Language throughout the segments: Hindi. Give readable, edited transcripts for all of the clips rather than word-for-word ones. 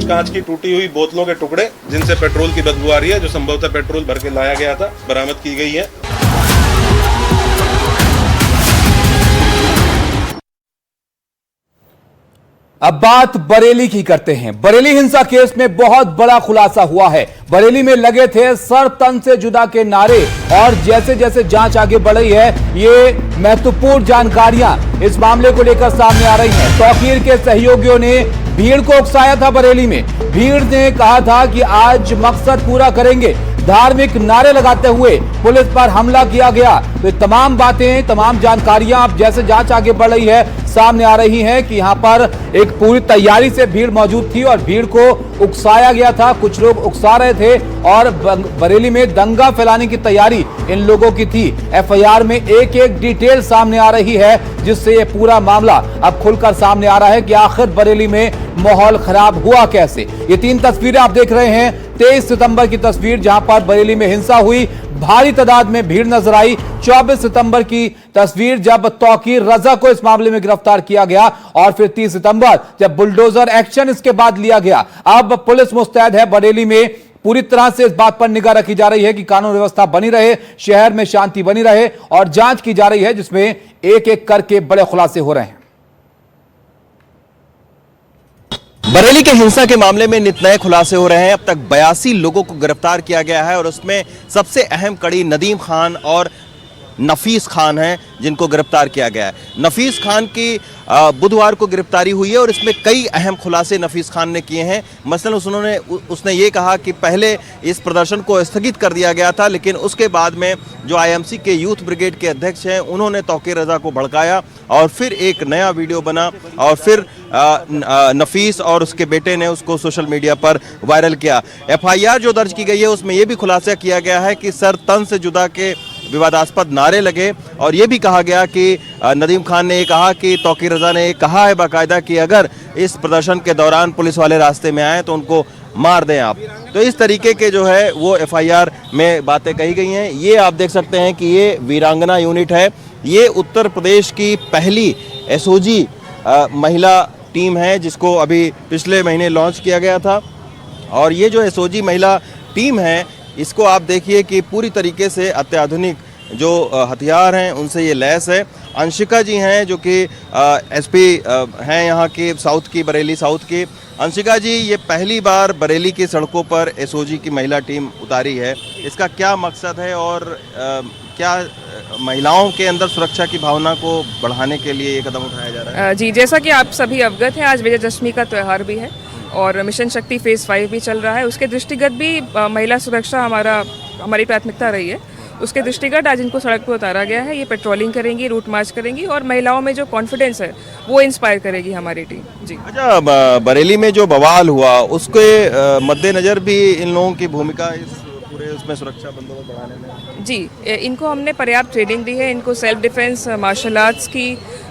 कांच की टूटी हुई बोतलों के टुकड़े जिनसे पेट्रोल की बदबू आ रही है, जो संभवतः पेट्रोल भर के लाया गया था, बरामद की गई है। अब बात बरेली की करते हैं। बरेली हिंसा केस में बहुत बड़ा खुलासा हुआ है। बरेली में लगे थे सर तन से जुदा के नारे, और जैसे जैसे जांच आगे बढ़ रही है, ये महत्वपूर्ण जानकारियां इस मामले को लेकर सामने आ रही हैं। तौकीर के सहयोगियों ने भीड़ को उकसाया था बरेली में। भीड़ ने कहा था कि आज मकसद पूरा करेंगे। धार्मिक नारे लगाते हुए पुलिस पर हमला किया गया। तो तमाम बातें, तमाम जानकारियां अब जैसे जांच आगे बढ़ रही है सामने आ रही हैं कि यहां पर एक पूरी तैयारी से भीड़ मौजूद थी और भीड़ को उकसाया गया था। कुछ लोग उकसा रहे थे और बरेली में दंगा फैलाने की तैयारी इन लोगों की थी। एफआईआर में एक एक डिटेल सामने आ रही है, जिससे ये पूरा मामला अब खुलकर सामने आ रहा है कि आखिर बरेली में माहौल खराब हुआ कैसे। ये 3 तस्वीरें आप देख रहे हैं। 23 सितंबर की तस्वीर, जहां पर बरेली में हिंसा हुई, भारी तादाद में भीड़ नजर आई। 24 सितंबर की तस्वीर, जब तौकीर रजा को इस मामले में गिरफ्तार किया गया, और फिर 30 सितंबर जब बुलडोजर एक्शन इसके बाद लिया गया। अब पुलिस मुस्तैद है। बरेली में पूरी तरह से इस बात पर निगाह रखी जा रही है कि कानून व्यवस्था बनी रहे, शहर में शांति बनी रहे, और जांच की जा रही है जिसमें एक एक करके बड़े खुलासे हो रहे हैं। बरेली के हिंसा के मामले में नित नए खुलासे हो रहे हैं। अब तक 82 लोगों को गिरफ्तार किया गया है, और उसमें सबसे अहम कड़ी नदीम खान और नफीस खान हैं, जिनको गिरफ्तार किया गया है। नफीस खान की बुधवार को गिरफ्तारी हुई है, और इसमें कई अहम खुलासे नफीस खान ने किए हैं। मसलन उसने ये कहा कि पहले इस प्रदर्शन को स्थगित कर दिया गया था, लेकिन उसके बाद में जो आईएमसी के यूथ ब्रिगेड के अध्यक्ष हैं, उन्होंने तौकीर रजा को भड़काया, और फिर एक नया वीडियो बना, और फिर नफीस और उसके बेटे ने उसको सोशल मीडिया पर वायरल किया। एफआईआर जो दर्ज की गई है उसमें यह भी खुलासा किया गया है कि सर तन से जुदा के विवादास्पद नारे लगे, और ये भी कहा गया कि नदीम खान ने कहा कि तौकीर रजा ने कहा है बाकायदा कि अगर इस प्रदर्शन के दौरान पुलिस वाले रास्ते में आए तो उनको मार दें आप। तो इस तरीके के जो है वो एफआईआर में बातें कही गई हैं। ये आप देख सकते हैं कि ये वीरांगना यूनिट है। ये उत्तर प्रदेश की पहली एसओजी महिला टीम है, जिसको अभी पिछले महीने लॉन्च किया गया था। और ये जो एसओजी महिला टीम है, इसको आप देखिए कि पूरी तरीके से अत्याधुनिक जो हथियार हैं उनसे ये लैस है। अंशिका जी हैं जो कि एसपी हैं यहाँ की साउथ की, बरेली साउथ की। अंशिका जी, ये पहली बार बरेली की सड़कों पर एसओजी की महिला टीम उतारी है, इसका क्या मकसद है, और क्या महिलाओं के अंदर सुरक्षा की भावना को बढ़ाने के लिए ये कदम उठाया जा रहा है? जी, जैसा कि आप सभी अवगत हैं, आज विजयदशमी का त्यौहार भी है और मिशन शक्ति फेज़ 5 भी चल रहा है। उसके दृष्टिगत भी महिला सुरक्षा हमारी प्राथमिकता रही है। उसके दृष्टिगत आज इनको सड़क पर उतारा गया है। ये पेट्रोलिंग करेंगी, रूट मार्च करेंगी, और महिलाओं में जो कॉन्फिडेंस है वो इंस्पायर करेगी हमारी टीम। जी। अच्छा, बरेली में जो बवाल हुआ उसके मद्देनजर भी इन लोगों की भूमिका इस पूरे उसमें सुरक्षा बंदोबस्त बढ़ाने में? जी, इनको हमने पर्याप्त ट्रेनिंग दी है। इनको सेल्फ डिफेंस, मार्शल आर्ट्स की,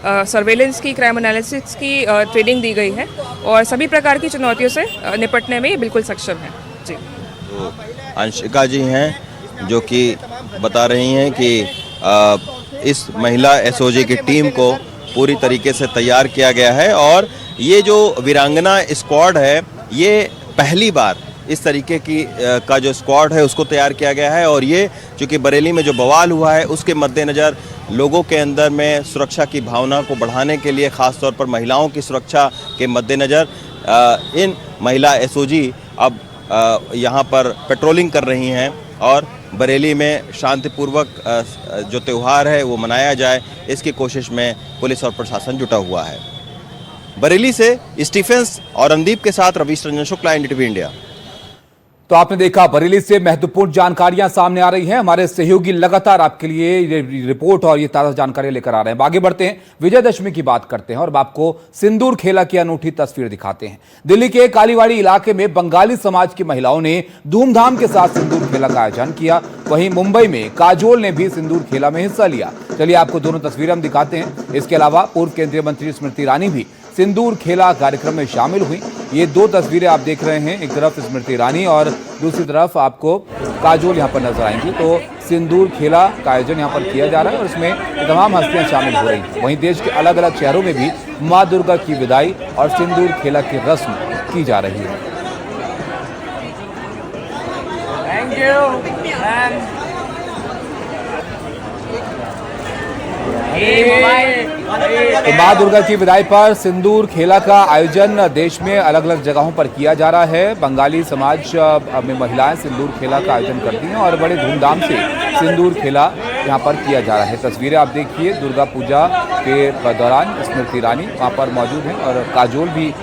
सर्वेलेंस की, क्राइम एनालिसिस की ट्रेनिंग दी गई है, और सभी प्रकार की चुनौतियों से निपटने में ये बिल्कुल सक्षम है। जी। तो अंशिका जी हैं जो कि बता रही हैं कि इस महिला एसओजी की टीम को पूरी तरीके से तैयार किया गया है, और ये जो वीरांगना स्क्वाड है, ये पहली बार इस तरीके की का जो स्क्वाड है उसको तैयार किया गया है। और ये चूँकि बरेली में जो बवाल हुआ है उसके मद्देनज़र लोगों के अंदर में सुरक्षा की भावना को बढ़ाने के लिए, ख़ास तौर पर महिलाओं की सुरक्षा के मद्देनज़र इन महिला एसओजी अब यहाँ पर पेट्रोलिंग कर रही हैं, और बरेली में शांतिपूर्वक जो त्यौहार है वो मनाया जाए, इसकी कोशिश में पुलिस और प्रशासन जुटा हुआ है। बरेली से स्टीफेंस और रणदीप के साथ रवीश रंजन शुक्ला, एनडीटीवी इंडिया। तो आपने देखा, बरेली से महत्वपूर्ण जानकारियां सामने आ रही हैं। हमारे सहयोगी लगातार आपके लिए रिपोर्ट और ये ताज़ा जानकारी लेकर आ रहे हैं। आगे बढ़ते हैं, विजयदशमी की बात करते हैं और आपको सिंदूर खेला की अनूठी तस्वीर दिखाते हैं। दिल्ली के कालीवाड़ी इलाके में बंगाली समाज की महिलाओं ने धूमधाम के साथ सिंदूर खेला का आयोजन किया। वहीं मुंबई में काजोल ने भी सिंदूर खेला में हिस्सा लिया। चलिए आपको दोनों तस्वीरें हम दिखाते हैं। इसके अलावा पूर्व केंद्रीय मंत्री स्मृति ईरानी भी सिंदूर खेला कार्यक्रम में शामिल हुई। ये 2 तस्वीरें आप देख रहे हैं, एक तरफ स्मृति ईरानी और दूसरी तरफ आपको काजोल यहाँ पर नजर आएंगी। तो सिंदूर खेला का आयोजन यहाँ पर किया जा रहा है और इसमें तमाम हस्तियां शामिल हो रही हैं। वहीं देश के अलग अलग शहरों में भी माँ दुर्गा की विदाई और सिंदूर खेला की रस्म की जा रही है। तो मां दुर्गा की विदाई पर सिंदूर खेला का आयोजन देश में अलग अलग जगहों पर किया जा रहा है। बंगाली समाज में महिलाएं सिंदूर खेला का आयोजन करती हैं और बड़े धूमधाम से सिंदूर खेला यहां पर किया जा रहा है। तस्वीरें आप देखिए, दुर्गा पूजा के दौरान स्मृति ईरानी वहां पर मौजूद हैं और काजोल भी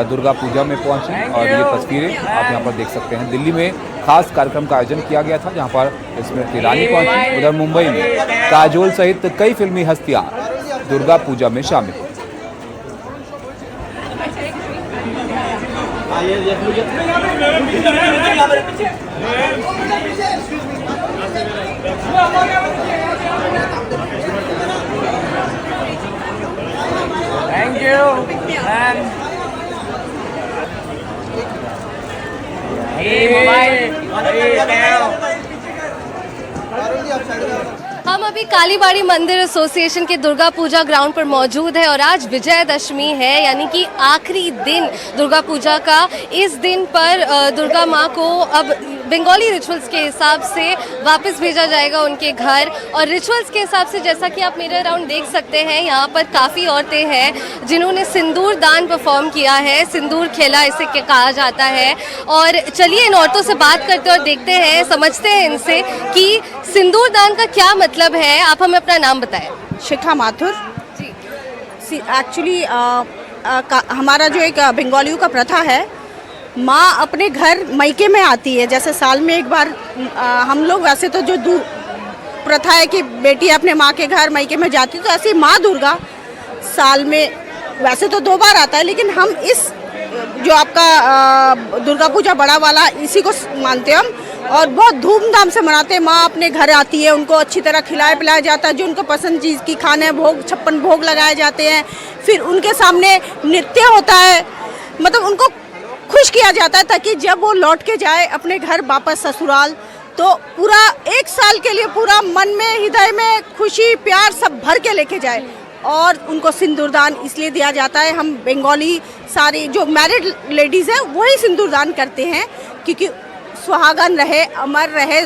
दुर्गा पूजा में पहुंची और ये तस्वीरें आप यहां पर देख सकते हैं। दिल्ली में खास कार्यक्रम का आयोजन किया गया था जहां पर स्मृति ईरानी पहुंची। उधर मुंबई में काजोल सहित कई फिल्मी हस्तियां दुर्गा पूजा में शामिल हुई। Thank you. हम अभी कालीबाड़ी मंदिर एसोसिएशन के दुर्गा पूजा ग्राउंड पर मौजूद है और आज विजयदशमी है, यानी कि आखिरी दिन दुर्गा पूजा का। इस दिन पर दुर्गा माँ को अब बंगाली रिचुअल्स के हिसाब से वापस भेजा जाएगा उनके घर। और रिचुअल्स के हिसाब से जैसा कि आप मेरे अराउंड देख सकते हैं, यहाँ पर काफ़ी औरतें हैं जिन्होंने सिंदूर दान परफॉर्म किया है। सिंदूर खेला इसे कहा जाता है। और चलिए इन औरतों से बात करते हैं और देखते हैं, समझते हैं इनसे कि सिंदूर दान का क्या मतलब है। आप हमें अपना नाम बताएं। शिखा माथुर जी। एक्चुअली हमारा जो एक बंगालियों का प्रथा है, माँ अपने घर मायके में आती है। जैसे साल में एक बार हम लोग, वैसे तो जो प्रथा है कि बेटी अपने माँ के घर मायके में जाती है, तो ऐसी माँ दुर्गा साल में वैसे तो 2 बार आता है, लेकिन हम इस जो आपका दुर्गा पूजा बड़ा वाला इसी को मानते हैं हम, और बहुत धूमधाम से मनाते हैं। माँ अपने घर आती है, उनको अच्छी तरह खिलाया पिलाया जाता है, जो उनको पसंद चीज़ की खाने भोग 56 भोग लगाए जाते हैं। फिर उनके सामने नृत्य होता है, मतलब उनको खुश किया जाता है ताकि जब वो लौट के जाए अपने घर वापस ससुराल, तो पूरा 1 साल के लिए पूरा मन में हृदय में खुशी प्यार सब भर के लेके जाए। और उनको सिंदूरदान इसलिए दिया जाता है, हम बंगाली सारी जो मैरिड लेडीज़ हैं वही सिंदूरदान करते हैं, क्योंकि सुहागन रहे, अमर रहे।